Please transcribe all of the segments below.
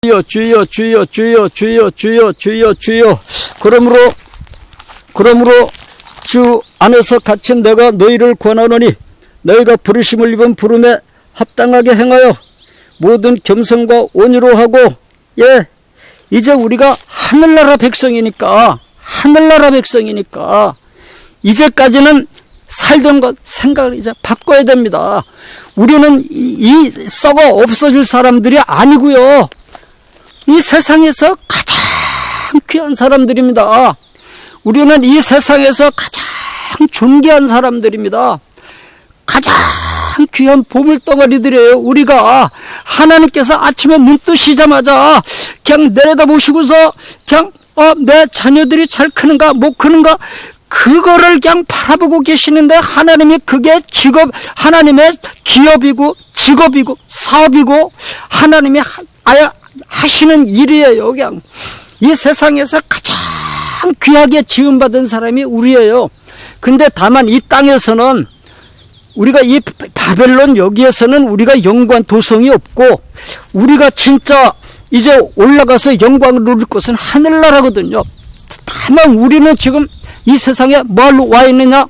주여 주여 주여 주여 주여 주여 주여 주여. 그러므로 주 안에서 갇힌 내가 너희를 권하노니 너희가 부르심을 입은 부름에 합당하게 행하여 모든 겸손과 온유로 하고. 이제 우리가 하늘나라 백성이니까 이제까지는 살던 것 생각을 이제 바꿔야 됩니다. 우리는 이 썩어 없어질 사람들이 아니고요, 이 세상에서 가장 귀한 사람들입니다. 우리는 이 세상에서 가장 존귀한 사람들입니다. 가장 귀한 보물덩어리들이에요. 우리가 하나님께서 아침에 눈 뜨시자마자 그냥 내려다보시고서 그냥 내 자녀들이 잘 크는가 못 크는가 그거를 그냥 바라보고 계시는데, 하나님이 그게 하나님의 기업이고 직업이고 사업이고 하나님이 하시는 일이에요. 그냥 이 세상에서 가장 귀하게 지음받은 사람이 우리예요. 근데 다만 이 땅에서는, 우리가 이 바벨론 여기에서는 우리가 영광 도성이 없고, 우리가 진짜 이제 올라가서 영광을 누릴 것은 하늘나라거든요. 다만 우리는 지금 이 세상에 뭘로 와 있느냐?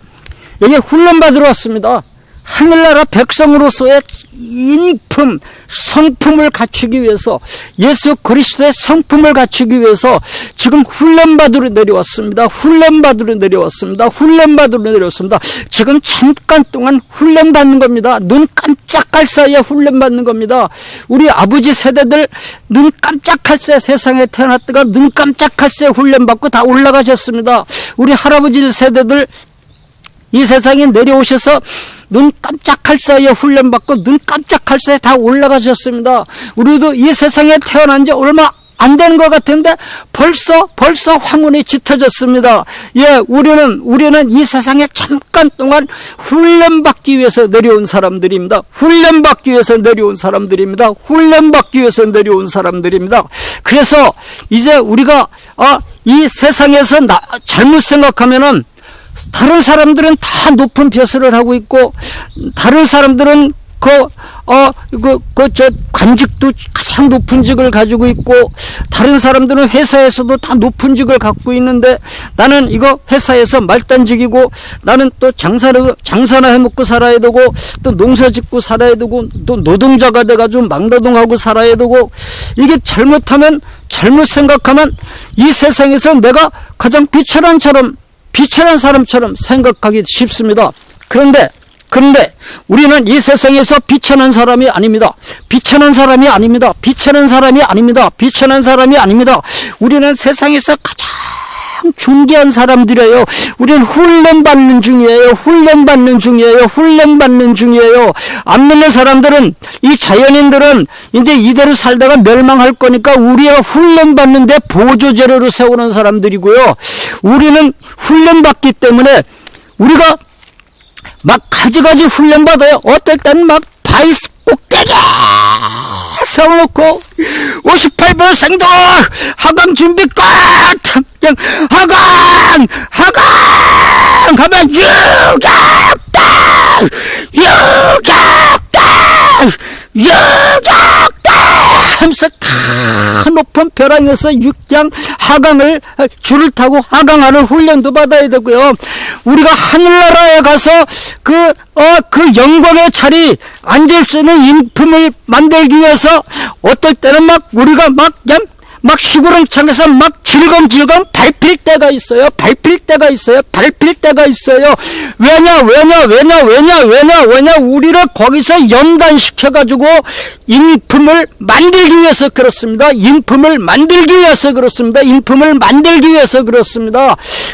여기 훈련받으러 왔습니다. 하늘나라 백성으로서의 인품, 성품을 갖추기 위해서, 예수 그리스도의 성품을 갖추기 위해서 지금 훈련받으러 내려왔습니다. 지금 잠깐 동안 훈련받는 겁니다. 눈 깜짝할 사이에 훈련받는 겁니다. 우리 아버지 세대들 눈 깜짝할 새 세상에 태어났다가 눈 깜짝할 새 훈련받고 다 올라가셨습니다. 우리 할아버지 세대들 이 세상에 내려오셔서 눈 깜짝할 사이에 훈련받고 눈 깜짝할 사이에 다 올라가셨습니다. 우리도 이 세상에 태어난 지 얼마 안 되는 것 같은데 벌써 황혼이 ਝ어졌습니다. 우리는 이 세상에 잠깐 동안 훈련받기 위해서 내려온 사람들입니다. 그래서 이제 우리가 이 세상에서 잘못 생각하면은, 다른 사람들은 다 높은 벼슬을 하고 있고, 다른 사람들은 관직도 가장 높은 직을 가지고 있고, 다른 사람들은 회사에서도 다 높은 직을 갖고 있는데, 나는 이거 회사에서 말단직이고, 나는 또 장사나 해먹고 살아야 되고, 또 농사 짓고 살아야 되고, 또 노동자가 돼가지고 막노동하고 살아야 되고, 이게 잘못 생각하면 이 세상에서 내가 가장 비천한 사람처럼 생각하기 쉽습니다. 그런데 우리는 이 세상에서 비천한 사람이 아닙니다. 우리는 세상에서 가장 존귀한 사람들이에요. 우리는 훈련받는 중이에요. 안 믿는 사람들은, 이 자연인들은 이제 이대로 살다가 멸망할 거니까 우리가 훈련받는데 보조제로로 세우는 사람들이고요. 우리는 훈련받기 때문에 우리가 막 가지가지 훈련받아요. 어떨 때는 막 바이스 꼭대기 세워놓고 58번 생도 하강 준비 끝! 그냥 하강! 하면 유격다! 하면서 다 높은 벼랑에서 그냥 하강을, 줄을 타고 하강하는 훈련도 받아야 되고요. 우리가 하늘나라에 가서 그 영광의 자리 앉을 수 있는 인품을 만들기 위해서 어떨 때는 우리가 막 시구렁창에서 막 질겅질겅 밟힐 때가 있어요. 왜냐? 우리를 거기서 연단시켜가지고 인품을 만들기 위해서 그렇습니다.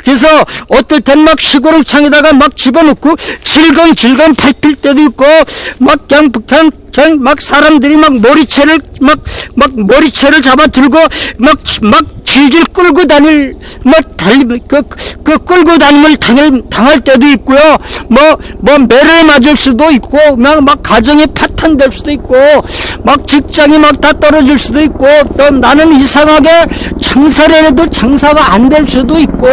그래서 어떨 땐 막 시구렁창에다가 막 집어넣고 질겅질겅 밟힐 때도 있고, 막 사람들이 막 머리채를 잡아 들고 막 질질 끌고 끌고 다님을 당할 때도 있고요. 매를 맞을 수도 있고, 막 가정이 파탄될 수도 있고, 막 직장이 막 다 떨어질 수도 있고, 또 나는 이상하게 장사를 해도 장사가 안 될 수도 있고,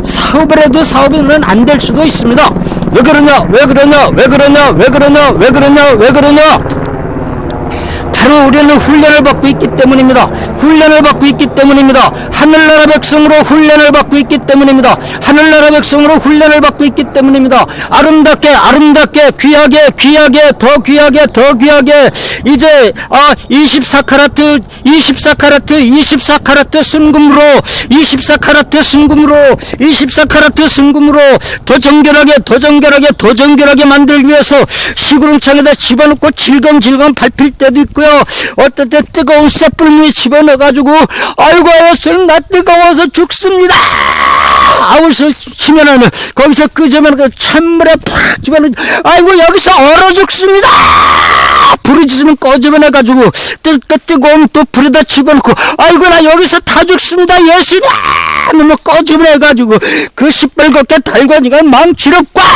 사업을 해도 사업은 안 될 수도 있습니다. 왜 그러냐? 바로 우리는 훈련을 받고 있기 때문입니다. 훈련을 받고 있기 때문입니다. 하늘나라 백성으로 훈련을 받고 있기 때문입니다. 하늘나라 백성으로 훈련을 받고 있기 때문입니다. 아름답게 아름답게 귀하게 귀하게 더 귀하게 더 귀하게 이제 24카라트 24카라트 순금으로 24카라트 순금으로 24카라트 순금으로 더 정결하게 더 정결하게 더 정결하게 만들기 위해서 시구름창에다 집어넣고 질겅질겅 밟힐 때도 있고요. 어떨 때 뜨거운 쇳불 집어넣어가지고 아이고 예수님 나 뜨거워서 죽습니다 아웃을 치면은 거기서 끄집어는 그 찬물에 팍 집어넣어 아이고 여기서 얼어 죽습니다 부르짖으면 꺼집어내가지고 뜨거운 또 불에다 집어넣고 아이고 나 여기서 다 죽습니다 예수님 하면 꺼집어내가지고 그 시뻘겋게 달궈지가 망치로 꽉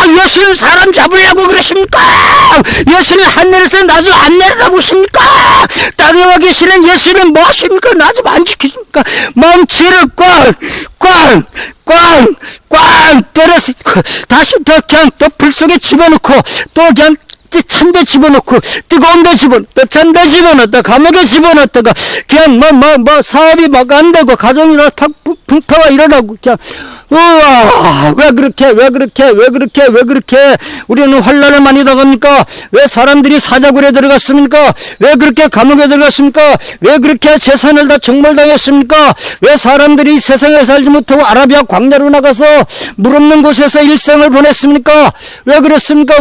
예수님 사람 잡으려고 그러십니까? 예수님 하늘에서 나 좀 안 내려다보십니까? 땅에 와 계시는 예수님 뭐 하십니까? 나 좀 안 지키십니까? 망치를 꽝 때려서 다시 더 그냥 또 불 속에 집어넣고 또 그냥 찬 데 집어넣고 뜨거운 데 집어넣었다 찬 데 집어넣었다 감옥에 집어넣었다가 그냥 사업이 막 안 되고 가정이 풍파가 일어나고 그냥 우와 왜 그렇게 우리는 환난을 많이 당합니까? 왜 사람들이 사자굴에 들어갔습니까? 왜 그렇게 감옥에 들어갔습니까? 왜 그렇게 재산을 다 정벌당했습니까? 왜 사람들이 세상에 살지 못하고 아라비아 광야로 나가서 물 없는 곳에서 일생을 보냈습니까? 왜 그랬습니까?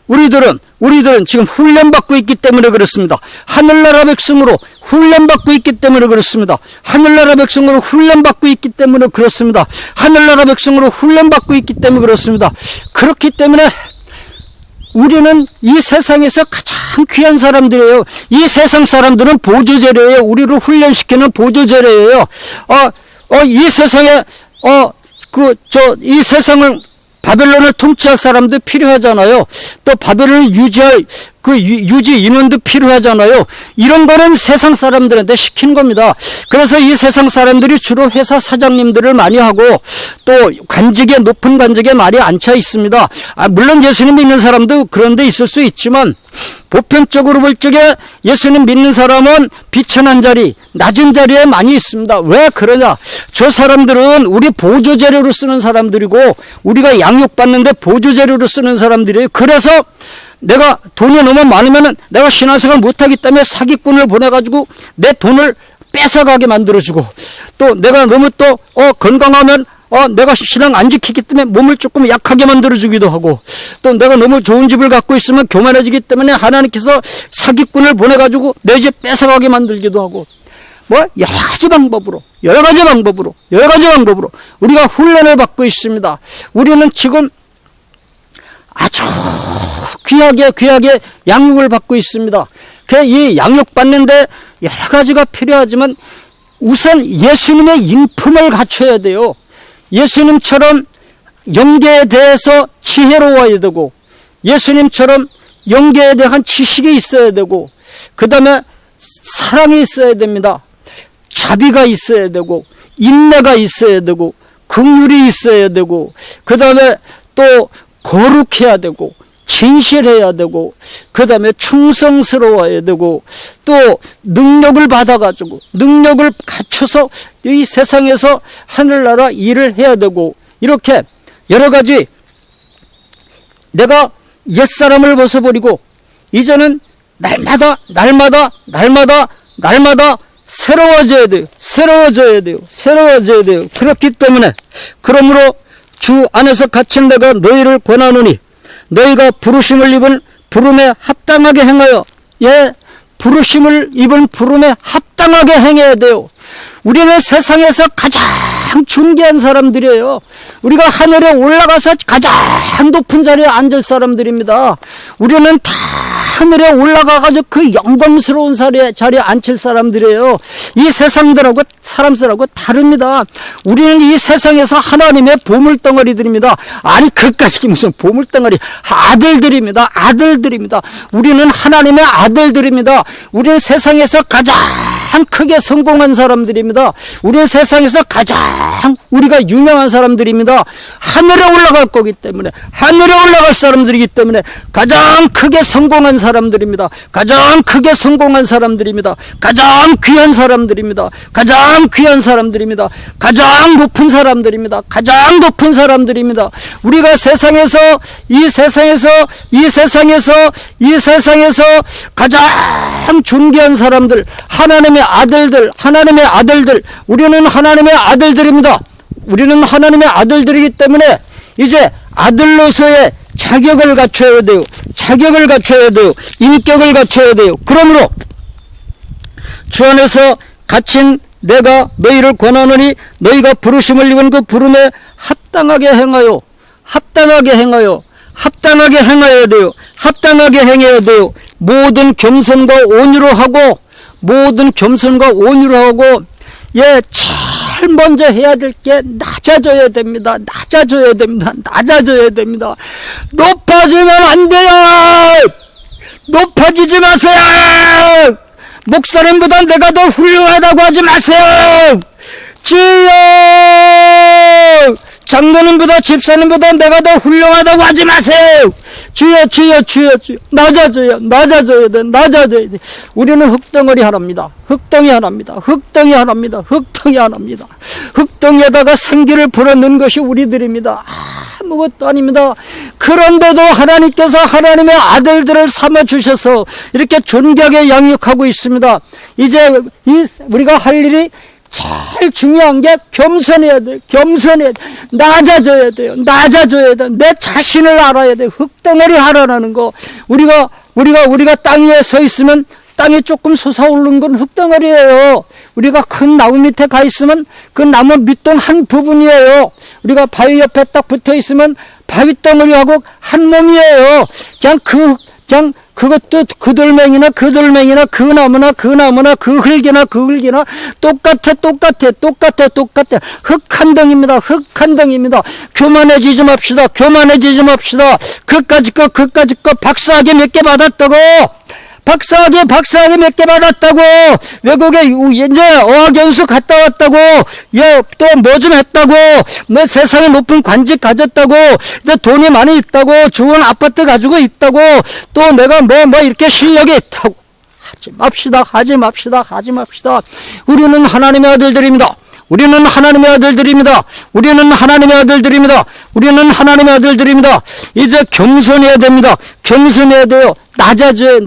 우리들은 지금 훈련받고 있기 때문에 그렇습니다. 하늘나라 백성으로 훈련받고 있기 때문에 그렇습니다. 하늘나라 백성으로 훈련받고 있기 때문에 그렇습니다. 하늘나라 백성으로 훈련받고 있기 때문에 그렇습니다. 그렇기 때문에 우리는 이 세상에서 가장 귀한 사람들이에요. 이 세상 사람들은 보조재료예요. 우리를 훈련시키는 보조재료예요. 이 세상에 이 세상을 바벨론을 통치할 사람도 필요하잖아요. 또 바벨론을 유지할 유지 인원도 필요하잖아요. 이런 거는 세상 사람들한테 시키는 겁니다. 그래서 이 세상 사람들이 주로 회사 사장님들을 많이 하고 또 높은 관직에 많이 앉혀 있습니다. 물론 예수님 믿는 사람도 그런 데 있을 수 있지만 보편적으로 볼 적에 예수님 믿는 사람은 비천한 자리, 낮은 자리에 많이 있습니다. 왜 그러냐? 저 사람들은 우리 보조재료로 쓰는 사람들이고 우리가 양육받는데 보조재료로 쓰는 사람들이에요. 그래서 내가 돈이 너무 많으면 내가 신앙생활 못하기 때문에 사기꾼을 보내가지고 내 돈을 뺏어가게 만들어주고 또 내가 너무 또 건강하면 내가 신앙 안 지키기 때문에 몸을 조금 약하게 만들어주기도 하고 또 내가 너무 좋은 집을 갖고 있으면 교만해지기 때문에 하나님께서 사기꾼을 보내가지고 내 집 뺏어가게 만들기도 하고 여러 가지 방법으로 우리가 훈련을 받고 있습니다. 우리는 지금 아주 귀하게 양육을 받고 있습니다. 이 양육받는데 여러 가지가 필요하지만 우선 예수님의 인품을 갖춰야 돼요. 예수님처럼 영계에 대해서 지혜로워야 되고 예수님처럼 영계에 대한 지식이 있어야 되고 그 다음에 사랑이 있어야 됩니다. 자비가 있어야 되고 인내가 있어야 되고 긍휼이 있어야 되고 그 다음에 또 거룩해야 되고 진실해야 되고 그 다음에 충성스러워야 되고 또 능력을 받아가지고 능력을 갖춰서 이 세상에서 하늘나라 일을 해야 되고 이렇게 여러 가지 내가 옛사람을 벗어버리고 이제는 날마다 새로워져야 돼요. 그렇기 때문에 그러므로 주 안에서 갇힌 내가 너희를 권하노니 너희가 부르심을 입은 부름에 합당하게 행하여 부르심을 입은 부름에 합당하게 행해야 돼요. 우리는 세상에서 가장 존귀한 사람들이에요. 우리가 하늘에 올라가서 가장 높은 자리에 앉을 사람들입니다. 우리는 다 하늘에 올라가가지고 그 영광스러운 자리에 앉힐 사람들이에요. 이 세상들하고 사람들하고 다릅니다. 우리는 이 세상에서 하나님의 보물덩어리들입니다. 아니 그까짓 무슨 보물덩어리, 아들들입니다. 우리는 하나님의 아들들입니다. 우리는 세상에서 가장 크게 성공한 사람들입니다. 우리는 세상에서 가장 우리가 유명한 사람들입니다. 하늘에 올라갈 거기 때문에, 하늘에 올라갈 사람들이기 때문에 가장 크게 성공한 사람들입니다. 가장 크게 성공한 사람들입니다. 가장 귀한 사람들입니다. 가장 귀한 사람들입니다. 가장 높은 사람들입니다. 가장 높은 사람들입니다. 우리가 세상에서 가장 존귀한 사람들, 하나님의 아들들, 우리는 하나님의 아들들입니다. 우리는 하나님의 아들들이기 때문에 이제 아들로서의 자격을 갖춰야 돼요. 자격을 갖춰야 돼요. 인격을 갖춰야 돼요. 그러므로 주 안에서 갇힌 내가 너희를 권하노니 너희가 부르심을 입은 그 부름에 합당하게 행하여 돼요. 합당하게 행해야 돼요. 모든 겸손과 온유로 하고, 제일 먼저 해야 될 게 낮아져야 됩니다. 높아지면 안 돼요. 높아지지 마세요. 목사님보다 내가 더 훌륭하다고 하지 마세요. 주여, 장로님보다 집사님보다 내가 더 훌륭하다고 하지 마세요. 주여. 낮아져야 돼. 우리는 흙덩어리 하나입니다. 흙덩이에다가 생기를 불어넣은 것이 우리들입니다. 아무것도 아닙니다. 그런데도 하나님께서 하나님의 아들들을 삼아주셔서 이렇게 존귀하게 양육하고 있습니다. 이제 우리가 할 일이 제일 중요한 게 겸손해야 돼요. 낮아져야 돼요. 내 자신을 알아야 돼요. 흙덩어리 하나라는 거. 우리가 땅 위에 서 있으면 땅이 조금 솟아오르는 건 흙덩어리예요. 우리가 큰 나무 밑에 가 있으면 그 나무 밑동 한 부분이에요. 우리가 바위 옆에 딱 붙어 있으면 바위 덩어리하고 한 몸이에요. 그냥 그것도 그 돌멩이나 그 나무나 그 흙이나 똑같아. 흙 한 덩입니다. 교만해지지 맙시다. 그까짓 거 박사학위 몇 개 받았다고. 외국에 이제 어학연수 갔다 왔다고. 또 뭐 좀 했다고. 뭐 세상에 높은 관직 가졌다고. 이제 돈이 많이 있다고. 좋은 아파트 가지고 있다고. 또 내가 뭐 이렇게 실력이 있다고. 하지 맙시다. 우리는 하나님의 아들들입니다. 이제 겸손해야 됩니다. 돼요. 낮아져요.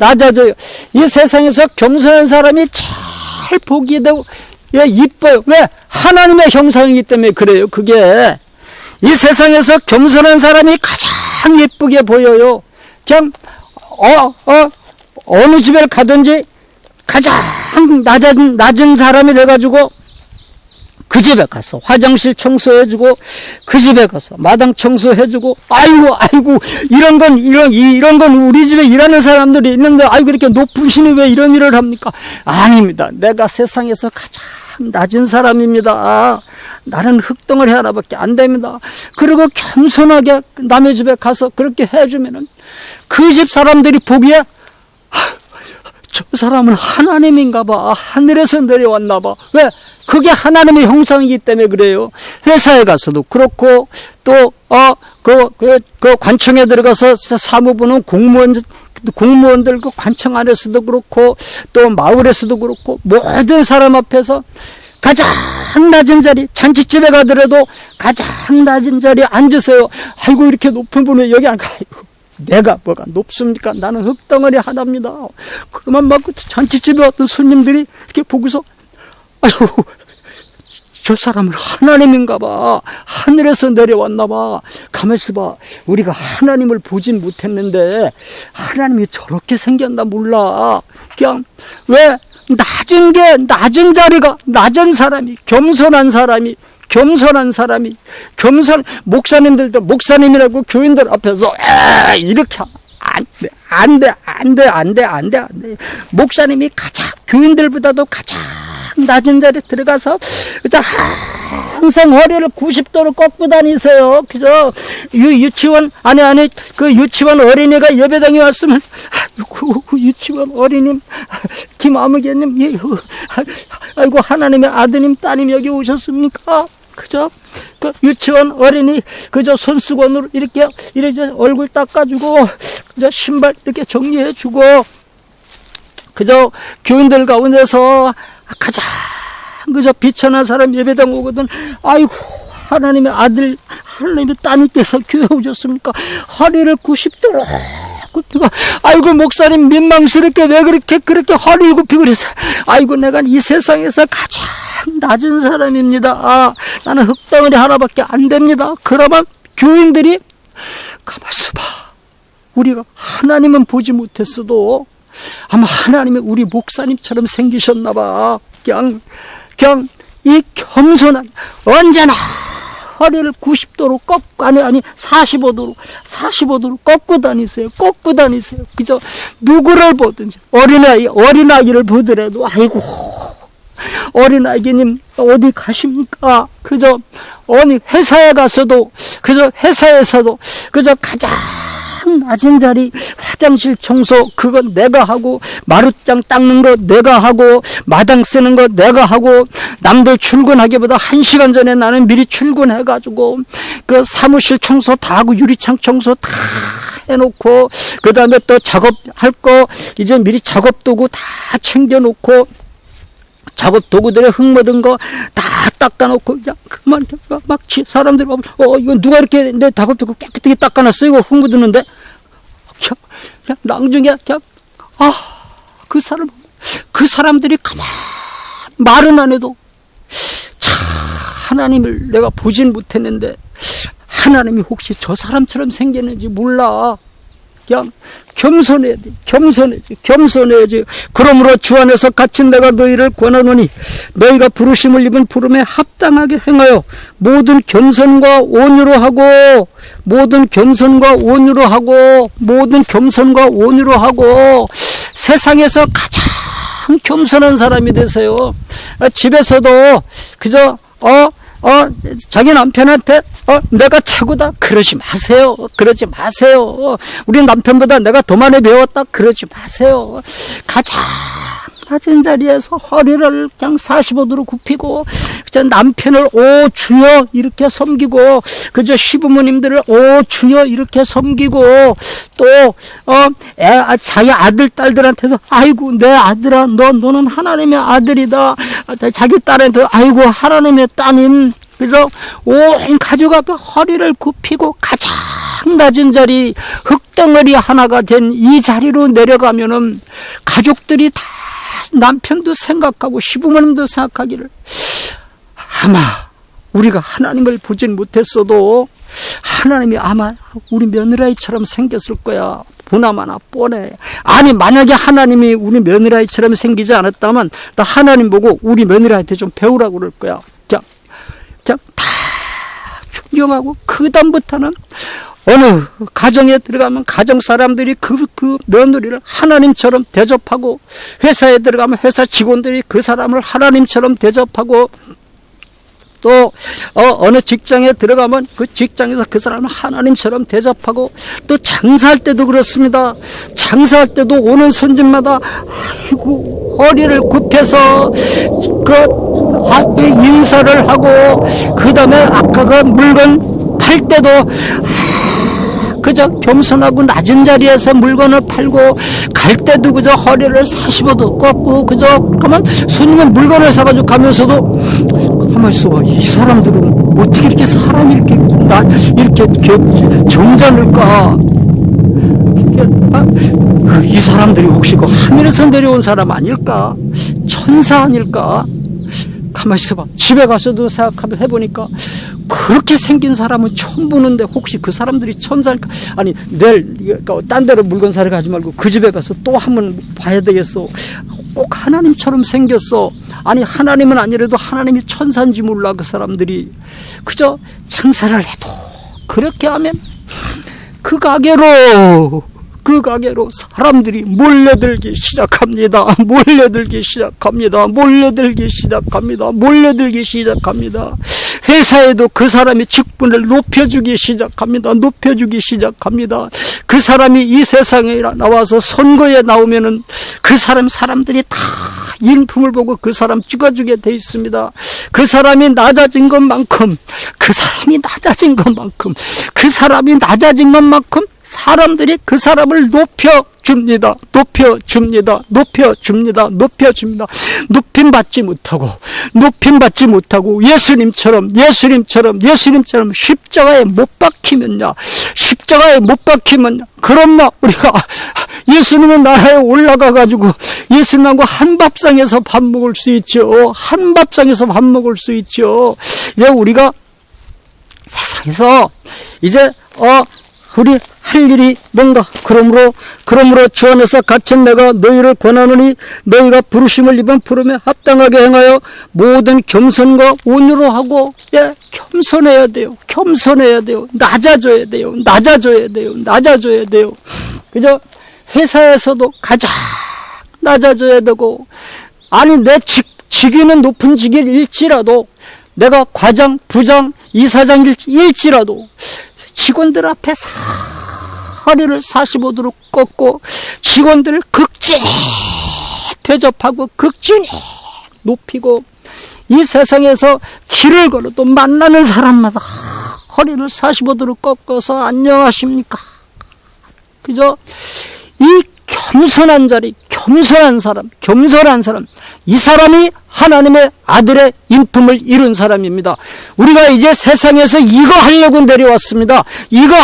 이 세상에서 겸손한 사람이 제일 보기 되고, 이뻐요. 왜? 하나님의 형상이기 때문에 그래요. 그게. 이 세상에서 겸손한 사람이 가장 예쁘게 보여요. 그냥, 어느 집에 가든지 가장 낮은 사람이 돼가지고 그 집에 가서 화장실 청소해주고, 그 집에 가서 마당 청소해주고, 아이고, 이런 건 우리 집에 일하는 사람들이 있는데, 이렇게 높으시니 왜 이런 일을 합니까? 아닙니다. 내가 세상에서 가장 낮은 사람입니다. 나는 흙덩어리 하나밖에 안 됩니다. 그리고 겸손하게 남의 집에 가서 그렇게 해주면은 그 집 사람들이 보기에, 저 사람은 하나님인가 봐. 하늘에서 내려왔나 봐. 왜? 그게 하나님의 형상이기 때문에 그래요. 회사에 가서도 그렇고, 또 그 관청에 들어가서 사무부는 공무원들 그 관청 안에서도 그렇고, 또 마을에서도 그렇고, 모든 사람 앞에서 가장 낮은 자리, 잔치집에 가더라도 가장 낮은 자리에 앉으세요. 이렇게 높은 분이 여기 안 가요. 내가 뭐가 높습니까? 나는 흙덩어리 하나입니다. 그러면 막 잔치집에 어떤 손님들이 이렇게 보고서, 저 사람은 하나님인가 봐. 하늘에서 내려왔나 봐. 가만있어 봐. 우리가 하나님을 보진 못했는데 하나님이 저렇게 생겼나 몰라. 그냥 왜? 낮은 자리가, 낮은 사람이, 겸손한 사람이, 목사님이라고 교인들 앞에서 이렇게 안 돼. 목사님이 교인들보다도 가장 낮은 자리에 들어가서 항상 허리를 90도로 꺾고 다니세요. 그죠? 유치원 어린이가 예배당에 왔으면, 유치원 어린이 김아무개님, 아이고, 하나님의 아드님, 따님 여기 오셨습니까? 그저 그 유치원 어린이 그저 손수건으로 이렇게 얼굴 닦아주고 그저 신발 이렇게 정리해주고 그저 교인들 가운데서 가장 그저 비천한 사람 예배당 오거든. 아이고, 하나님의 아들, 하나님의 따님께서 교회 오셨습니까? 허리를 90도로 굽히고, 아이고, 목사님 민망스럽게 왜 그렇게 허리를 굽히고 그래서, 아이고, 내가 이 세상에서 가장 낮은 사람입니다. 아, 나는 흙덩어리 하나밖에 안 됩니다. 그러면 교인들이 가만있어 봐. 우리가 하나님은 보지 못했어도 아마 하나님이 우리 목사님처럼 생기셨나 봐. 그냥 이 겸손한, 언제나 허리를 90도로 꺾고, 아니 45도로 꺾고 다니세요. 그저 누구를 보든지, 어린아이를 보더라도, 아이고, 어린아이님 어디 가십니까? 그저 어느 회사에 가서도, 그저 회사에서도 그저 가장 낮은 자리 화장실 청소 그건 내가 하고, 마룻장 닦는 거 내가 하고, 마당 쓰는 거 내가 하고, 남들 출근하기보다 1시간 전에 나는 미리 출근해가지고 그 사무실 청소 다 하고, 유리창 청소 다 해놓고, 그 다음에 또 작업할 거 이제 미리 작업 도구 다 챙겨놓고, 작업 도구들에 흙 묻은 거 다 닦아놓고, 그냥 그만 막 사람들이 이거 누가 이렇게 내 작업 도구 깨끗하게 닦아놨어? 이거 흙 묻었는데 그냥 낭중에 그냥 그 사람들이 가만 말은 안 해도 참 하나님을 내가 보진 못했는데 하나님이 혹시 저 사람처럼 생겼는지 몰라. 그냥 겸손해야지. 그러므로 주 안에서 갇힌 내가 너희를 권하노니 너희가 부르심을 입은 부름에 합당하게 행하여 모든 겸손과 온유로 하고 세상에서 가장 겸손한 사람이 되세요. 집에서도 그저 자기 남편한테 내가 최고다 그러지 마세요. 우리 남편보다 내가 더 많이 배웠다 그러지 마세요. 가장 낮은 자리에서 허리를 그냥 45도로 굽히고 그저 남편을 오 주여 이렇게 섬기고, 그저 시부모님들을 오 주여 이렇게 섬기고, 또 자기 아들 딸들한테도 아이고 내 아들아 너는 하나님의 아들이다. 자기 딸한테 아이고 하나님의 따님. 그래서 온 가족 앞에 허리를 굽히고 가장 낮은 자리, 흙덩어리 하나가 된 이 자리로 내려가면은 가족들이 다 남편도 생각하고 시부모님도 생각하기를, 아마 우리가 하나님을 보진 못했어도 하나님이 아마 우리 며느라이처럼 생겼을 거야. 보나마나 뻔해. 아니 만약에 하나님이 우리 며느라이처럼 생기지 않았다면 나 하나님 보고 우리 며느라이한테 좀 배우라고 그럴 거야. 그냥 다 존경하고, 그 다음부터는 어느 가정에 들어가면 가정 사람들이 그 며느리를 하나님처럼 대접하고, 회사에 들어가면 회사 직원들이 그 사람을 하나님처럼 대접하고, 또 어느 직장에 들어가면 그 직장에서 그 사람을 하나님처럼 대접하고, 또 장사할 때도 그렇습니다. 장사할 때도 오는 손님마다 아이고 허리를 굽혀서 그 인사를 하고, 그 다음에 아까 그 물건 팔 때도 그저 겸손하고 낮은 자리에서 물건을 팔고, 갈 때도 그저 허리를 45도 꺾고, 그저 그러면 손님은 물건을 사가지고 가면서도 가만 있어. 이 사람들은 어떻게 이렇게 사람이 이렇게 점잖을까? 이 사람들이 혹시 그 하늘에서 내려온 사람 아닐까? 천사 아닐까? 가만히 있어봐. 집에 가서도 해보니까 그렇게 생긴 사람은 처음 보는데 혹시 그 사람들이 천사일까? 아니 내일 딴 데로 물건 사러 가지 말고 그 집에 가서 또 한번 봐야 되겠어. 꼭 하나님처럼 생겼어. 아니 하나님은 아니라도 하나님이 천사인지 몰라. 그 사람들이 그저 장사를 해도 그렇게 하면 그 가게로 사람들이 몰려들기 시작합니다. 회사에도 그 사람이 직분을 높여주기 시작합니다. 그 사람이 이 세상에 나와서 선거에 나오면은 그 사람들이 다 인품을 보고 그 사람 찍어주게 돼 있습니다. 그 사람이 낮아진 것만큼 사람들이 그 사람을 높여줍니다. 높임 받지 못하고 예수님처럼 십자가에 못 박히면요. 그럼요, 우리가 예수님의 나라에 올라가가지고 예수님하고 한밥상에서 밥 먹을 수 있죠. 이제 우리가 세상에서 이제 우리 할 일이 뭔가. 그러므로 주 안에서 갇힌 내가 너희를 권하노니 너희가 부르심을 입은 부름에 합당하게 행하여 모든 겸손과 온유로 하고, 겸손해야 돼요. 낮아져야 돼요. 그죠? 회사에서도 가장 낮아져야 되고, 아니 내 직위는 높은 직위일지라도, 내가 과장, 부장, 이사장일지라도 직원들 앞에 허리를 45도로 꺾고 직원들을 극진히 대접하고 극진히 높이고, 이 세상에서 길을 걸어도 만나는 사람마다 허리를 45도로 꺾어서 안녕하십니까? 그죠? 이 겸손한 사람, 이 사람이 하나님의 아들의 인품을 이룬 사람입니다. 우리가 이제 세상에서 이거 하려고 내려왔습니다. 이거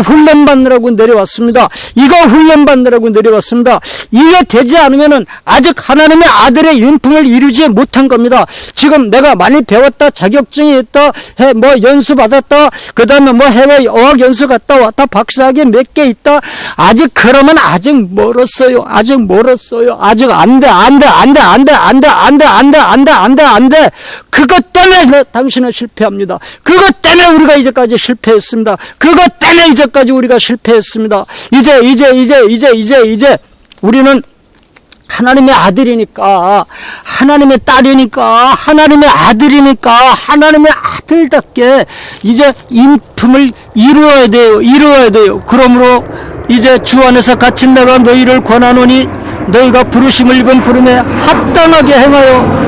훈련받느라고 내려왔습니다. 이게 되지 않으면은 아직 하나님의 아들의 인품을 이루지 못한 겁니다. 지금 내가 많이 배웠다, 자격증이 있다, 연수 받았다, 그 다음에 해외 어학 연수 갔다 왔다, 박사학위 몇 개 있다. 그러면 아직 멀었어요. 아직 안 돼. 그것 때문에 당신은 실패합니다. 그것 때문에 우리가 이제까지 실패했습니다. 이제 우리는 하나님의 아들이니까, 하나님의 딸이니까, 하나님의 아들답게 이제 인품을 이루어야 돼요. 그러므로 이제 주 안에서 갇힌 내가 너희를 권하노니 너희가 부르심을 입은 부름에 합당하게 행하여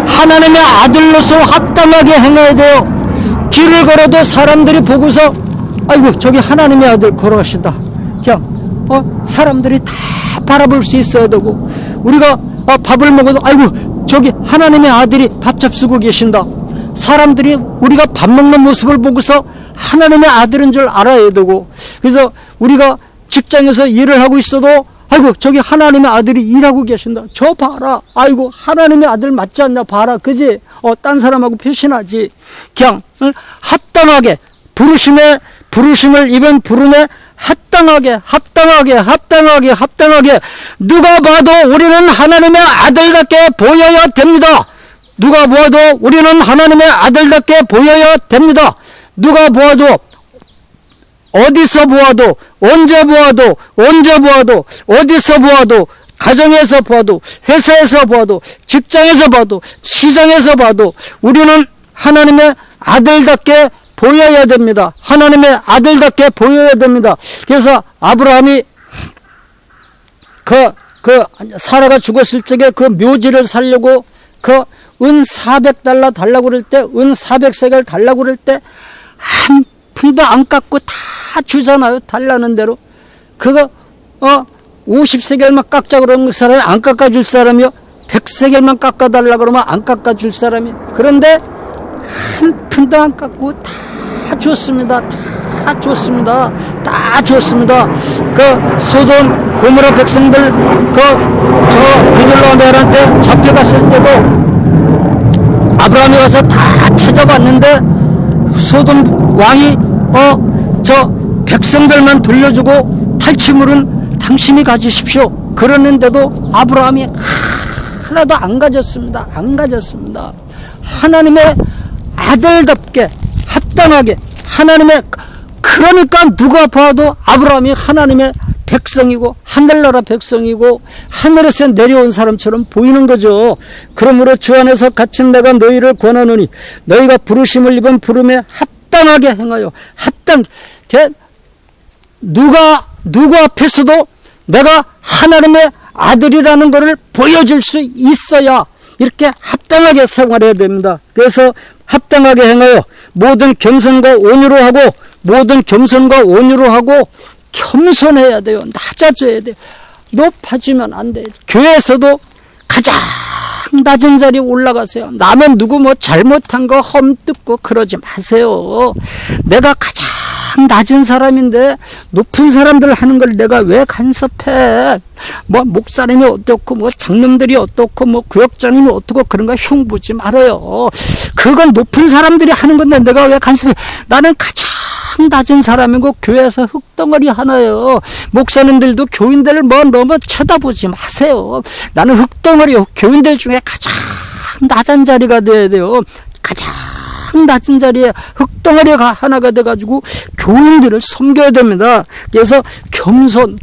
하나님의 아들로서 합당하게 행해야 돼요. 길을 걸어도 사람들이 보고서 아이고 저기 하나님의 아들 걸어가신다, 그냥 사람들이 다 바라볼 수 있어야 되고, 우리가 밥을 먹어도 아이고 저기 하나님의 아들이 밥 잡수고 계신다, 사람들이 우리가 밥 먹는 모습을 보고서 하나님의 아들인 줄 알아야 되고, 그래서 우리가 직장에서 일을 하고 있어도 아이고 저기 하나님의 아들이 일하고 계신다, 저 봐라, 아이고 하나님의 아들 맞지 않냐, 봐라, 그지? 딴 사람하고 표신하지. 그냥 합당하게 부르심을 입은 부름에 합당하게 누가 봐도 우리는 하나님의 아들답게 보여야 됩니다. 누가 보아도 어디서 보아도, 언제 보아도, 어디서 보아도, 가정에서 보아도, 회사에서 보아도, 직장에서 봐도, 시장에서 봐도 우리는 하나님의 아들답게 보여야 됩니다. 그래서 아브라함이 사라가 죽었을 적에 그 묘지를 살려고 은 400달러 달라고 그럴 때, 은 400세겔 달라고 그럴 때 한 푼도 안 깎고 다 주잖아요. 달라는 대로. 그거 50세겔만 깎자 그러면 그 사람이 안 깎아줄 사람이요, 100세겔만 깎아달라 그러면 안 깎아줄 사람이. 그런데 한 푼도 안 깎고 다 줬습니다. 소돔 고모라 백성들 그들라멜한테 잡혀갔을 때도 아브라함이 가서 다 찾아봤는데 소돔 왕이 저 백성들만 돌려주고 탈취물은 당신이 가지십시오 그러는데도 아브라함이 하나도 안 가졌습니다. 하나님의 아들답게 합당하게 그러니까 누가 봐도 아브라함이 하나님의 백성이고 하늘나라 백성이고 하늘에서 내려온 사람처럼 보이는 거죠. 그러므로 주 안에서 갇힌 내가 너희를 권하노니 너희가 부르심을 입은 부름에 합당하게 행하여 누구 앞에서도 내가 하나님의 아들이라는 것을 보여줄 수 있어야 이렇게 합당하게 생활해야 됩니다. 그래서 합당하게 행하여 모든 겸손과 온유로 하고 겸손해야 돼요. 낮아져야 돼요. 높아지면 안 돼요. 교회에서도 가장 낮은 자리에 올라가세요. 남은 누구 잘못한 거 험뜯고 그러지 마세요. 내가 가장 낮은 사람인데 높은 사람들 하는 걸 내가 왜 간섭해? 목사님이 어떻고 장로들이 어떻고 구역장님이 어떻고 그런 거 흉보지 말아요. 그건 높은 사람들이 하는 건데 내가 왜 간섭해? 나는 가장 낮은 사람이고 교회에서 흙덩어리 하나요. 목사님들도 교인들을 너무 쳐다보지 마세요. 나는 흙덩어리요. 교인들 중에 가장 낮은 자리가 돼야 돼요. 가장 낮은 자리에 흙덩어리가 하나가 돼가지고 교인들을 섬겨야 됩니다. 그래서 겸손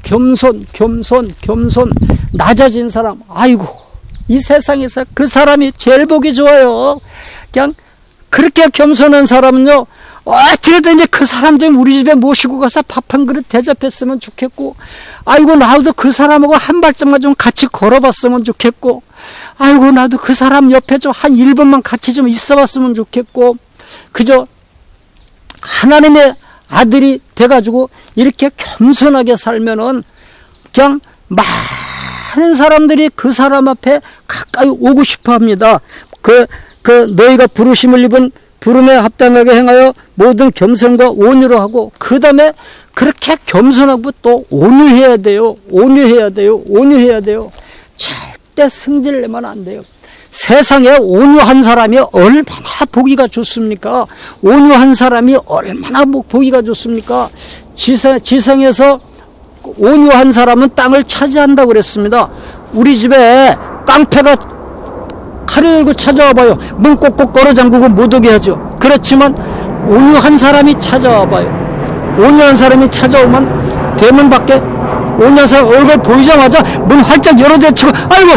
낮아진 사람, 아이고 이 세상에서 그 사람이 제일 보기 좋아요. 그냥 그렇게 겸손한 사람은요, 어떻게든 이제 그 사람 좀 우리 집에 모시고 가서 밥 한 그릇 대접했으면 좋겠고, 아이고 나도 그 사람하고 한 발짝만 좀 같이 걸어봤으면 좋겠고, 아이고 나도 그 사람 옆에 좀 한 1분만 같이 좀 있어봤으면 좋겠고, 그저 하나님의 아들이 돼가지고 이렇게 겸손하게 살면은 그냥 많은 사람들이 그 사람 앞에 가까이 오고 싶어 합니다. 너희가 부르심을 입은 부름에 합당하게 행하여 모든 겸손과 온유로 하고, 그 다음에 그렇게 겸손하고 또 온유해야 돼요. 절대 승질내면 안 돼요. 세상에 온유한 사람이 얼마나 보기가 좋습니까? 온유한 사람이 얼마나 보기가 좋습니까? 지성에서 온유한 사람은 땅을 차지한다고 그랬습니다. 우리 집에 깡패가 칼을 들고 찾아와 봐요. 문 꼭꼭 걸어 잠그고 못 오게 하죠. 그렇지만 온유한 사람이 찾아와 봐요. 온유한 사람이 찾아오면 대문 밖에 온유한 사람 얼굴 보이자마자 문 활짝 열어대치고, 아이고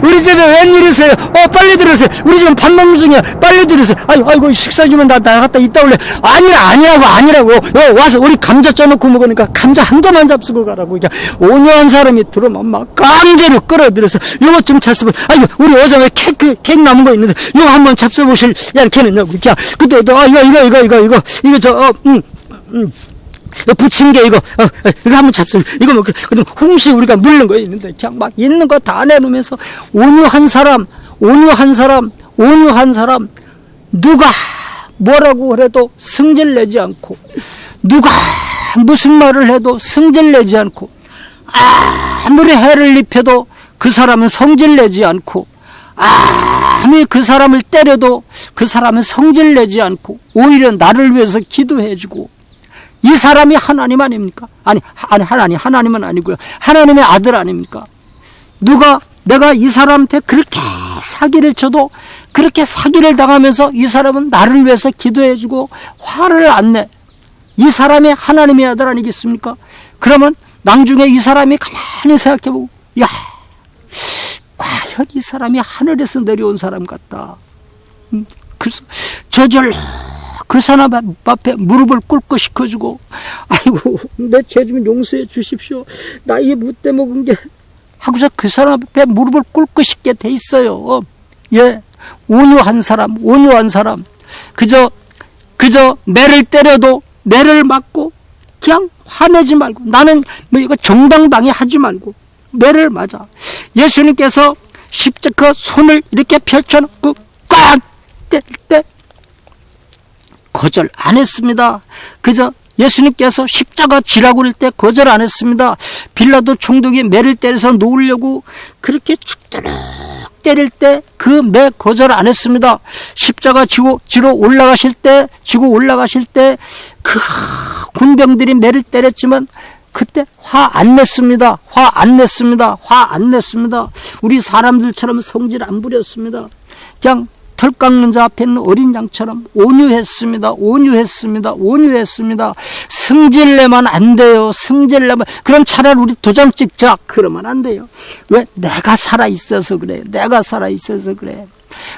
우리 집에 웬일이세요? 빨리 들으세요. 우리 집은 밥 먹는 중이야. 빨리 들으세요. 아이고 식사 주면 나 나갔다 이따 올래. 아니라고. 와서 우리 감자 쪄놓고 먹으니까 감자 한 개만 잡수고 가라고. 온유한 사람이 들어오면 막 강제로 끌어들여서 요거 좀 잡숴보. 우리 어제 왜 케이크 남은 거 있는데 요거 한번 잡숴보실. 걔는 그냥 그때 이거 부침개 이거 한번 잡숴. 이거 그다음 홍시 우리가 물는 거 있는데 그냥 막 있는 거 다 내놓으면서 온유한 사람 누가 뭐라고 해도 승질내지 않고, 누가 무슨 말을 해도 승질내지 않고, 아무리 해를 입혀도 그 사람은 성질내지 않고, 아무리 그 사람을 때려도 그 사람은 성질내지 않고 오히려 나를 위해서 기도해주고, 이 사람이 하나님 아닙니까? 하나님은 아니고요. 하나님의 아들 아닙니까? 내가 이 사람한테 그렇게 사기를 쳐도, 그렇게 사기를 당하면서 이 사람은 나를 위해서 기도해주고 화를 안 내. 이 사람이 하나님의 아들 아니겠습니까? 그러면 나중에 이 사람이 가만히 생각해보고, 과연 이 사람이 하늘에서 내려온 사람 같다. 그래서 저절로 그 사람 앞에 무릎을 꿇고 시켜주고, 아이고 내 죄 좀 용서해 주십시오. 나 이 못돼 먹은 게 하고서 그 사람 앞에 무릎을 꿇고 싶게 돼 있어요. 온유한 사람. 그저 매를 때려도 매를 맞고 그냥 화내지 말고, 나는 이거 정당방위 하지 말고 매를 맞아. 예수님께서 십자가 손을 이렇게 펼쳐놓고 꽉 때릴 때 거절 안 했습니다. 그저 예수님께서 십자가 지라고 그럴 때 거절 안 했습니다. 빌라도 총독이 매를 때려서 놓으려고 그렇게 죽도록 때릴 때 그 매 거절 안 했습니다. 십자가 지고 올라가실 때 그 군병들이 매를 때렸지만 그때 화 안 냈습니다. 우리 사람들처럼 성질 안 부렸습니다. 그냥 털 깎는 자 앞에 있는 어린 양처럼 온유했습니다. 승질내면 안 돼요. 그럼 차라리 우리 도장 찍자. 그러면 안 돼요. 왜? 내가 살아있어서 그래.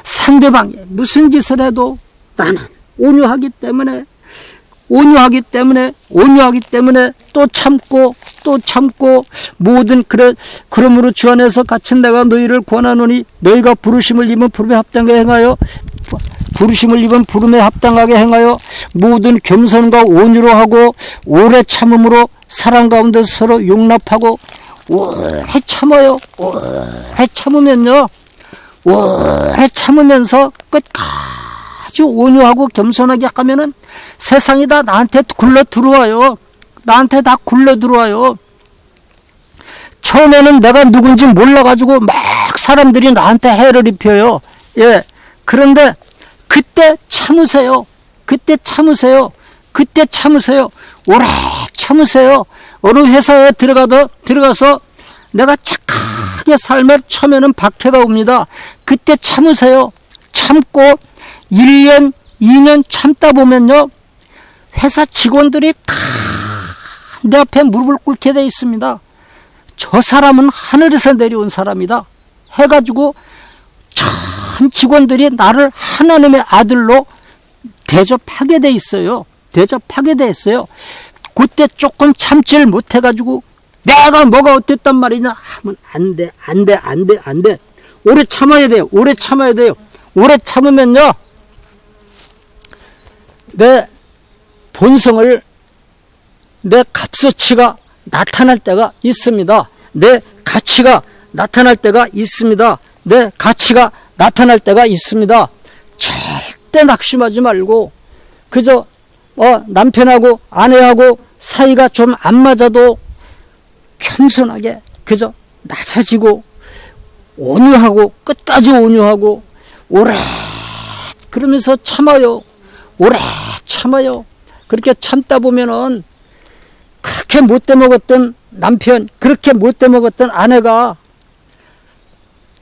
상대방이 무슨 짓을 해도 나는 온유하기 때문에 또 참고 모든 그러므로 주 안에서 갇힌 내가 너희를 권하노니 너희가 부르심을 입은 부름에 합당하게 행하여 모든 겸손과 온유로 하고 오래 참음으로 사랑 가운데 서로 용납하고 오래 참아요. 오래 참으면서 끝까지 온유하고 겸손하게 하면은 세상이 다 나한테 굴러 들어와요. 처음에는 내가 누군지 몰라가지고 막 사람들이 나한테 해를 입혀요. 예. 그런데 그때 참으세요. 오래 참으세요. 어느 회사에 들어가서 내가 착하게 살면 처음에는 박해가 옵니다. 그때 참으세요. 참고 1년, 2년 참다 보면요. 회사 직원들이 다 내 앞에 무릎을 꿇게 돼 있습니다. 저 사람은 하늘에서 내려온 사람이다 해가지고 전 직원들이 나를 하나님의 아들로 대접하게 돼 있어요. 그때 조금 참지를 못해가지고 내가 뭐가 어땠단 말이냐 하면 안 돼. 오래 참아야 돼요. 오래 참으면요. 내 본성을 내 값어치가 나타날 때가 있습니다. 내 가치가 나타날 때가 있습니다. 절대 낙심하지 말고 그저 남편하고 아내하고 사이가 좀 안 맞아도 겸손하게 그저 낮아지고 온유하고 끝까지 온유하고 오래 그러면서 참아요. 그렇게 참다 보면은 그렇게 못돼 먹었던 남편, 그렇게 못돼 먹었던 아내가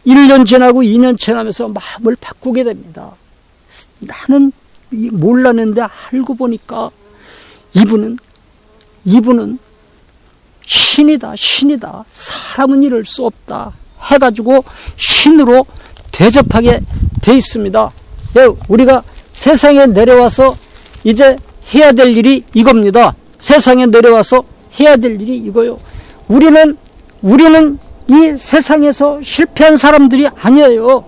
1년 지나고 2년 지나면서 마음을 바꾸게 됩니다. 나는 몰랐는데 알고 보니까 이분은 신이다. 사람은 이럴 수 없다 해가지고 신으로 대접하게 돼 있습니다. 우리가 세상에 내려와서 이제 해야 될 일이 이겁니다. 세상에 내려와서 해야 될 일이 이거요. 우리는 이 세상에서 실패한 사람들이 아니에요.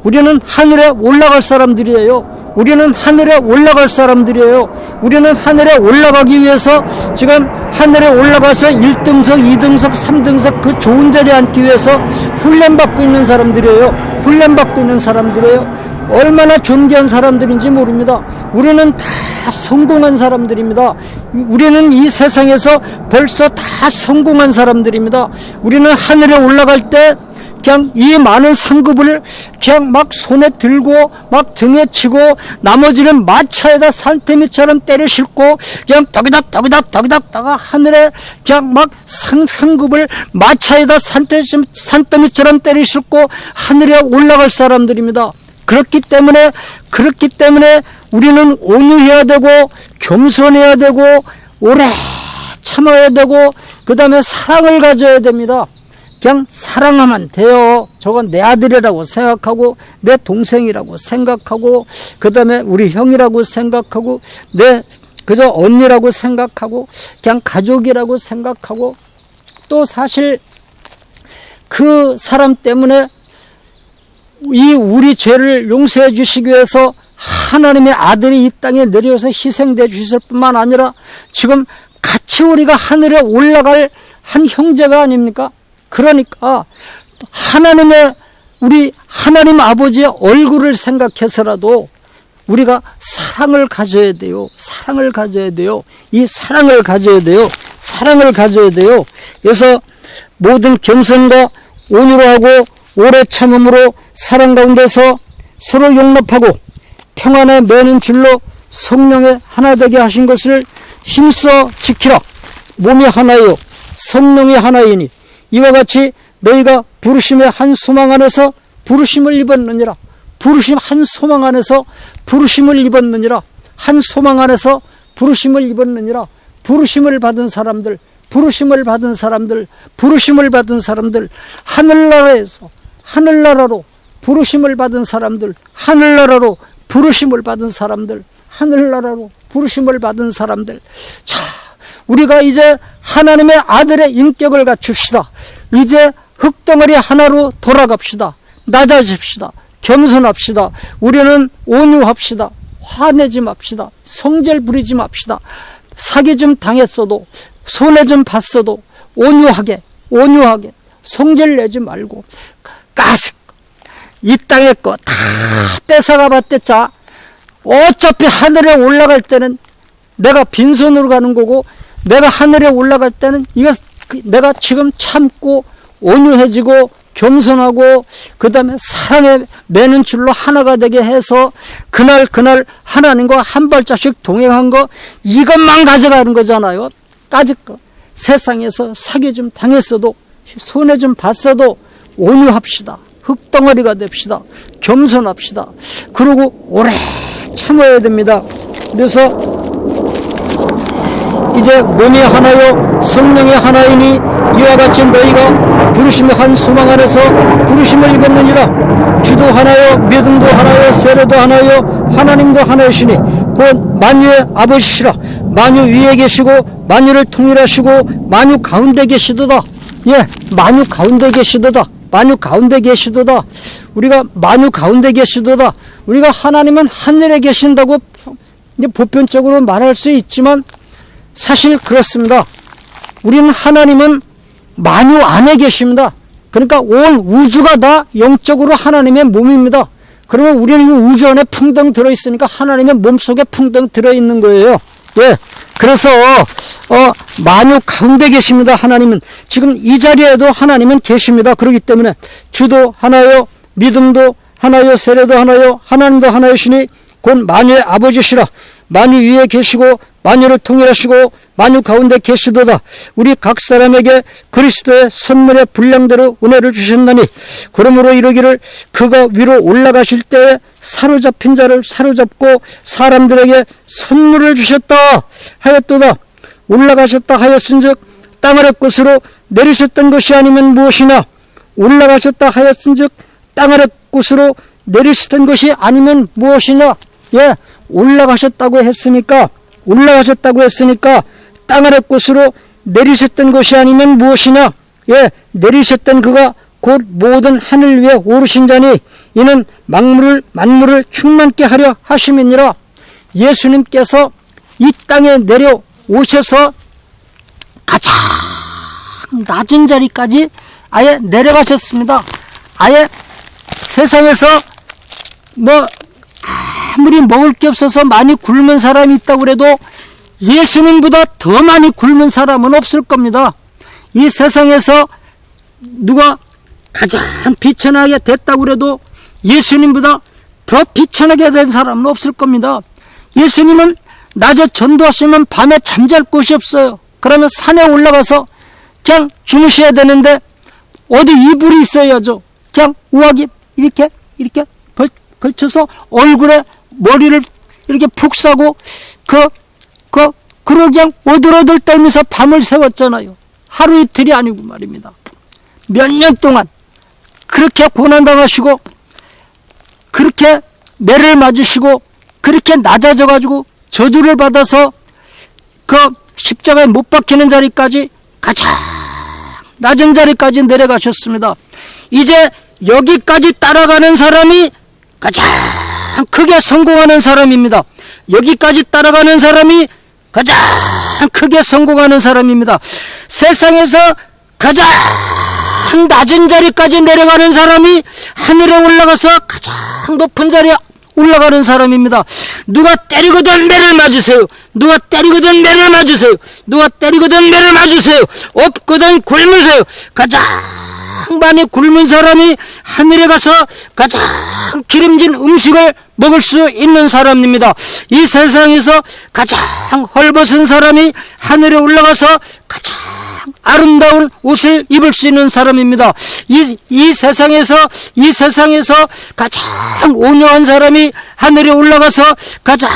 우리는 하늘에 올라갈 사람들이에요. 우리는 하늘에 올라가기 위해서 지금 하늘에 올라가서 1등석, 2등석, 3등석 그 좋은 자리에 앉기 위해서 훈련받고 있는 사람들이에요. 얼마나 존귀한 사람들인지 모릅니다. 우리는 다 성공한 사람들입니다. 우리는 이 세상에서 벌써 다 성공한 사람들입니다. 우리는 하늘에 올라갈 때 그냥 이 많은 상급을 그냥 막 손에 들고 막 등에 치고 나머지는 마차에다 산더미처럼 때려 싣고 그냥 다가 하늘에 그냥 막 상급을 마차에다 산더미처럼 때려 싣고 하늘에 올라갈 사람들입니다. 그렇기 때문에 우리는 온유해야 되고 겸손해야 되고 오래 참아야 되고 그 다음에 사랑을 가져야 됩니다. 그냥 사랑하면 돼요. 저건 내 아들이라고 생각하고 내 동생이라고 생각하고 그 다음에 우리 형이라고 생각하고 내 그저 언니라고 생각하고 그냥 가족이라고 생각하고 또 사실 그 사람 때문에 이 우리 죄를 용서해 주시기 위해서 하나님의 아들이 이 땅에 내려와서 희생되어 주실 뿐만 아니라 지금 같이 우리가 하늘에 올라갈 한 형제가 아닙니까? 그러니까 우리 하나님 아버지의 얼굴을 생각해서라도 우리가 사랑을 가져야 돼요. 이 사랑을 가져야 돼요. 그래서 모든 겸손과 온유로 하고 오래 참음으로 사랑 가운데서 서로 용납하고 평안에 매는 줄로 성령의 하나 되게 하신 것을 힘써 지키라. 몸이 하나요 성령이 하나이니 이와 같이 너희가 부르심의 한 소망 안에서 부르심을 입었느니라. 한 소망 안에서 부르심을 입었느니라. 부르심을 받은 사람들 하늘나라로 부르심을 받은 사람들, 하늘나라로 부르심을 받은 사람들, 하늘나라로 부르심을 받은 사람들. 자, 우리가 이제 하나님의 아들의 인격을 갖춥시다. 이제 흙덩어리 하나로 돌아갑시다. 낮아집시다. 겸손합시다. 우리는 온유합시다. 화내지 맙시다. 성질 부리지 맙시다. 사기 좀 당했어도, 손해 좀 봤어도 온유하게 성질 내지 말고, 까짓 이 땅의 거 다 뺏어가 봤댔자 어차피 하늘에 올라갈 때는 내가 빈손으로 가는 거고, 내가 하늘에 올라갈 때는 이거 내가 지금 참고 온유해지고 겸손하고 그 다음에 사랑에 매는 줄로 하나가 되게 해서 그날 하나님과 한 발자씩 동행한 거, 이것만 가져가는 거잖아요. 까짓 거. 세상에서 사기 좀 당했어도, 손해 좀 봤어도 온유합시다. 흙덩어리가 됩시다. 겸손합시다. 그리고 오래 참아야 됩니다. 그래서 이제 몸이 하나요 성령이 하나이니 이와 같이 너희가 부르심의 한 소망 안에서 부르심을 입었느니라. 주도 하나요 믿음도 하나요 세례도 하나요 하나님도 하나이시니 곧 만유의 아버지시라. 만유 위에 계시고 만유를 통일하시고 만유 가운데 계시도다. 예, 만유 가운데 계시도다. 만유 가운데 계시도다. 우리가 만유 가운데 계시도다. 우리가 하나님은 하늘에 계신다고 이제 보편적으로 말할 수 있지만 사실 그렇습니다. 우리는 하나님은 만유 안에 계십니다. 그러니까 온 우주가 다 영적으로 하나님의 몸입니다. 그러면 우리는 이 우주 안에 풍덩 들어있으니까 하나님의 몸속에 풍덩 들어있는 거예요. 예. 그래서 만유 가운데 계십니다. 하나님은 지금 이 자리에도 하나님은 계십니다. 그렇기 때문에 주도 하나요 믿음도 하나요 세례도 하나요 하나님도 하나이시니 곧 만유의 아버지시라. 만유 위에 계시고 만유를 통일하시고 만유 가운데 계시도다. 우리 각 사람에게 그리스도의 선물의 분량대로 은혜를 주셨나니 그러므로 이르기를 그가 위로 올라가실 때에 사로잡힌 자를 사로잡고 사람들에게 선물을 주셨다 하였도다. 올라가셨다 하였은즉 땅 아래 곳으로 내리셨던 것이 아니면 무엇이냐. 올라가셨다 하였은즉 땅 아래 곳으로 내리셨던 것이 아니면 무엇이냐. 예, 올라가셨다고 했으니까 땅 아래 곳으로 내리셨던 것이 아니면 무엇이냐. 예, 내리셨던 그가 곧 모든 하늘 위에 오르신 자니 이는 만물을 충만케 하려 하심이니라. 예수님께서 이 땅에 내려오셔서 가장 낮은 자리까지 아예 내려가셨습니다. 아예 세상에서 아무리 먹을 게 없어서 많이 굶은 사람이 있다고 그래도 예수님보다 더 많이 굶은 사람은 없을 겁니다. 이 세상에서 누가 가장 비천하게 됐다고 그래도 예수님보다 더 비천하게 된 사람은 없을 겁니다. 예수님은 낮에 전도하시면 밤에 잠잘 곳이 없어요. 그러면 산에 올라가서 그냥 주무셔야 되는데 어디 이불이 있어야죠. 그냥 우아기 이렇게 걸쳐서 얼굴에 머리를 이렇게 푹 싸고 그러고 그냥 오들오들 떨면서 밤을 새웠잖아요. 하루 이틀이 아니고 말입니다. 몇 년 동안 그렇게 고난당하시고 그렇게 매를 맞으시고 그렇게 낮아져가지고 저주를 받아서 그 십자가에 못 박히는 자리까지 가장 낮은 자리까지 내려가셨습니다. 이제 여기까지 따라가는 사람이 가장 크게 성공하는 사람입니다. 여기까지 따라가는 사람이 가장 크게 성공하는 사람입니다. 세상에서 가장 낮은 자리까지 내려가는 사람이 하늘에 올라가서 가장 높은 자리에 올라가는 사람입니다. 누가 때리거든 매를 맞으세요. 누가 때리거든 매를 맞으세요. 누가 때리거든 매를 맞으세요. 없거든 굶으세요. 가장 많이 굶은 사람이 하늘에 가서 가장 기름진 음식을 먹을 수 있는 사람입니다. 이 세상에서 가장 헐벗은 사람이 하늘에 올라가서 가장 아름다운 옷을 입을 수 있는 사람입니다. 이 세상에서 가장 온유한 사람이 하늘에 올라가서 가장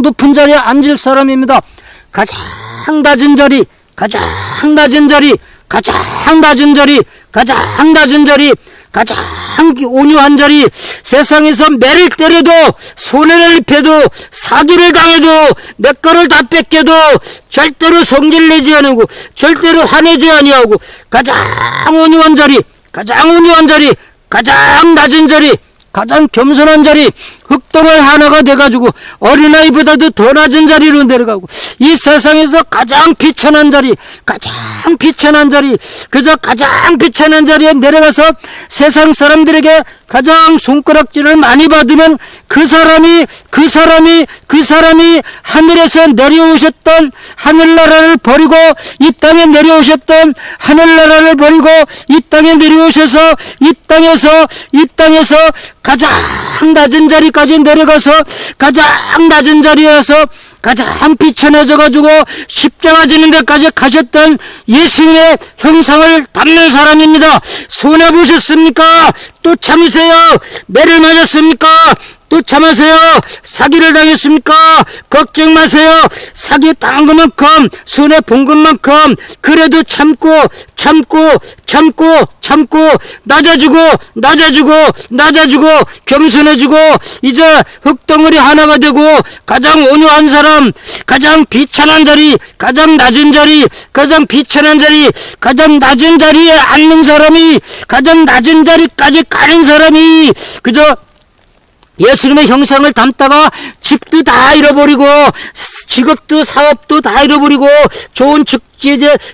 높은 자리에 앉을 사람입니다. 가장 낮은 자리, 가장 낮은 자리, 가장 낮은 자리, 가장 낮은 자리, 가장 온유한 자리, 세상에서 매를 때려도 손해를 입혀도 사기를 당해도 내 거를 다 뺏겨도 절대로 성질 내지 않고 절대로 화내지 아니하고 가장 온유한 자리, 가장 온유한 자리, 가장 낮은 자리, 가장 겸손한 자리, 흑동을 하나가 돼가지고 어린아이보다도 더 낮은 자리로 내려가고 이 세상에서 가장 비천한 자리, 가장 비천한 자리, 그저 가장 비천한 자리에 내려가서 세상 사람들에게 가장 손가락질을 많이 받으면 그 사람이 하늘에서 내려오셨던 하늘나라를 버리고 이 땅에 내려오셨던 하늘나라를 버리고 이 땅에 내려오셔서 이 땅에서 가장 낮은 자리까지 내려가서 가장 낮은 자리에서 가장 비천해져 가지고 십자가 지는 데까지 가셨던 예수님의 형상을 담는 사람입니다. 손해보셨습니까? 또 참으세요. 매를 맞았습니까? 또 참으세요. 사기를 당했습니까? 걱정 마세요. 사기 당한 것만큼 손해 본 것만큼 그래도 참고 낮아지고 겸손해지고 이제 흙덩어리 하나가 되고 가장 온유한 사람, 가장 비천한 자리, 가장 낮은 자리, 가장 비천한 자리, 가장 낮은 자리에 앉는 사람이 가장 낮은 자리까지 가는 사람이 그저 예수님의 형상을 담다가 집도 다 잃어버리고 직업도 사업도 다 잃어버리고 좋은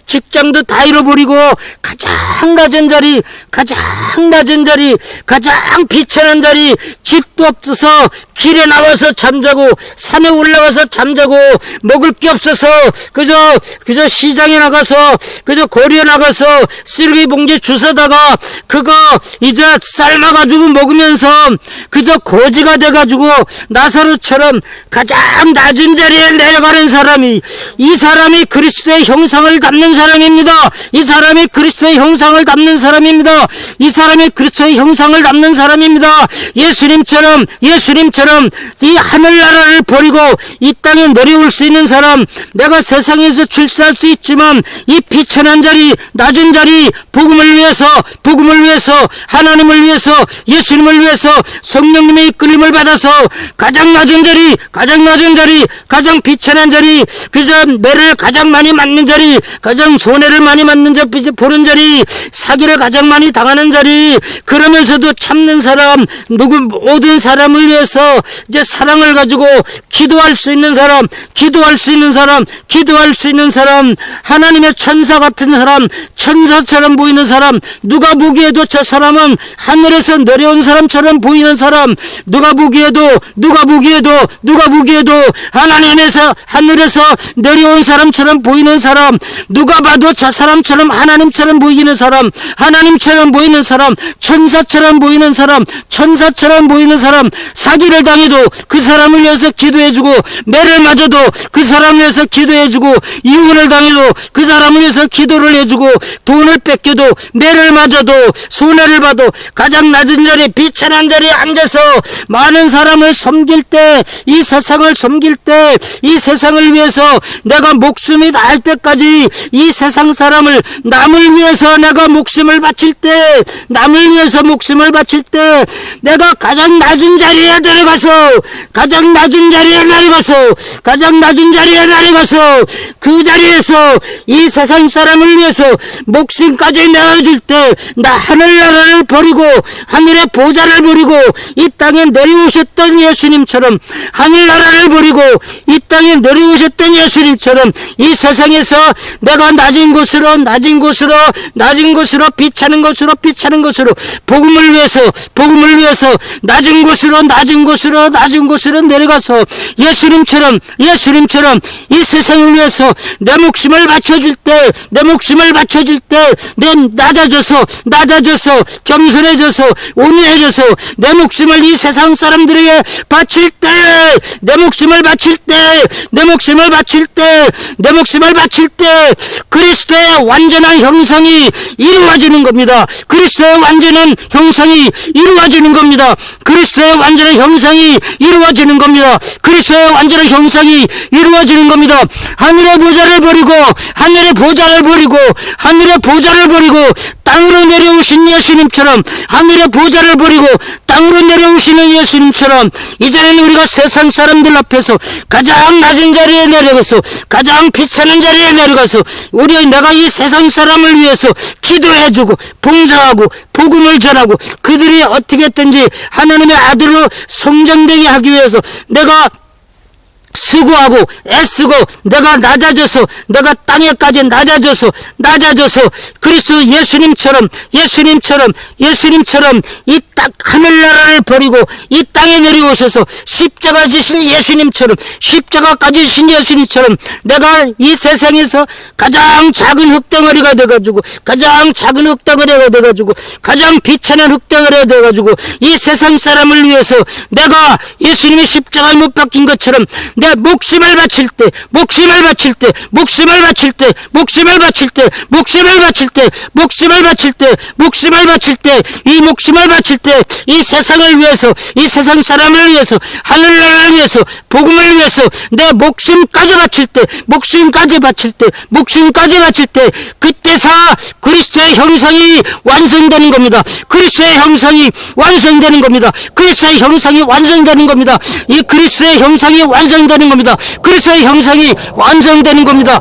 직장도 다 잃어버리고 가장 낮은 자리, 가장 비천한 자리, 집도 없어서 길에 나와서 잠자고 산에 올라가서 잠자고 먹을 게 없어서 그저 시장에 나가서 그저 거리에 나가서 쓰레기 봉지 주워다가 그거 이제 삶아가지고 먹으면서 그저 거지가 돼가지고 나사로처럼 가장 낮은 자리에 내려가는 사람이 이 사람이 그리스도의 형상을 담는 사람입니다. 이 사람이 그리스도의 형상을 담는 사람입니다. 이 사람이 그리스도의 형상을 담는 사람입니다. 예수님처럼 이 하늘나라를 버리고 이 땅에 내려올 수 있는 사람, 내가 세상에서 출세할 수 있지만 이 비천한 자리, 낮은 자리, 복음을 위해서 하나님을 위해서 예수님을 위해서 성령님의 이끌림을 받아서 가장 낮은 자리, 가장 비천한 자리, 그저 매를 가장 많이 맞는 자리, 가장 손해를 많이 맞는 자리, 보는 자리, 사기를 가장 많이 당하는 자리, 그러면서도 참는 사람, 모든 사람을 위해서 이제 사랑을 가지고 기도할 수 있는 사람, 하나님의 천사 같은 사람, 천사처럼 보이는 사람, 누가 보기에도 저 사람은 하늘에서 내려온 사람처럼 보이는 사람, 누가 보기에도 하나님에서 하늘에서 내려온 사람처럼 보이는 사람, 누가 봐도 저 사람처럼 하나님처럼 보이는 사람, 천사처럼 보이는 사람, 사기를 당해도 그 사람을 위해서 기도해주고, 매를 맞아도 그 사람을 위해서 기도해주고, 이혼을 당해도 그 사람을 위해서 기도를 해주고, 돈을 뺏겨도 매를 맞아도 손해를 봐도 가장 낮은 자리에 비천한 자리에 앉아서 많은 사람을 섬길 때, 이 세상을 섬길 때, 이 세상을 위해서 내가 목숨이 닿을 때까지 이 세상 사람을 남을 위해서 내가 목숨을 바칠 때, 내가 가장 낮은 자리에 내려가서 그 자리에서 이 세상 사람을 위해서 목숨까지 내어줄 때, 나 하늘나라를 버리고 하늘의 보좌를 버리고 이 땅에 내려오셨던 예수님처럼, 하늘나라를 버리고 이 땅에 내려오셨던 예수님처럼 이 세상에서 내가 낮은 곳으로 비차는 곳으로 복음을 위해서 낮은 곳으로 내려가서 예수님처럼 이 세상을 위해서 내 목숨을 바쳐줄 때 내 낮아져서 겸손해져서 온유해져서 내 목숨을 이 세상 사람들에게 바칠 때, 내 목숨을 바칠 때 그리스도의 완전한 형상이 이루어지는 겁니다. 그리스도의 완전한 형상이 이루어지는 겁니다. 하늘의 보좌를 버리고 땅으로 내려오신 예수님처럼 하늘의 보좌를 버리고 땅으로 내려오시는 예수님처럼 이제는 우리가 세상 사람들 앞에서 가장 낮은 자리에 내려가서 가장 비천한 자리에 내려가서 내가 이 세상 사람을 위해서 기도해주고 봉사하고 복음을 전하고 그들이 어떻게 했든지 하나님의 아들로 성장되게 하기 위해서 내가 수고하고 애쓰고 내가 낮아져서 내가 땅에까지 낮아져서 그리스도 예수님처럼 이 땅 하늘나라를 버리고 이 땅에 내려오셔서 십자가 지신 예수님처럼 십자가까지 지신 예수님처럼 내가 이 세상에서 가장 작은 흙덩어리가 돼가지고 가장 비천한 흙덩어리가 돼가지고 이 세상 사람을 위해서 내가 예수님의 십자가에 못 박힌 것처럼 내 목숨을 바칠 때 이 세상을 위해서 이 세상 사람을 위해서 하늘나라를 위해서 복음을 위해서 내 목숨까지 바칠 때 그때서 그리스도의 형상이 완성되는 겁니다. 그리스도의 형상이 완성되는 겁니다. 이 그리스도의 형상이 완성되는 겁니다.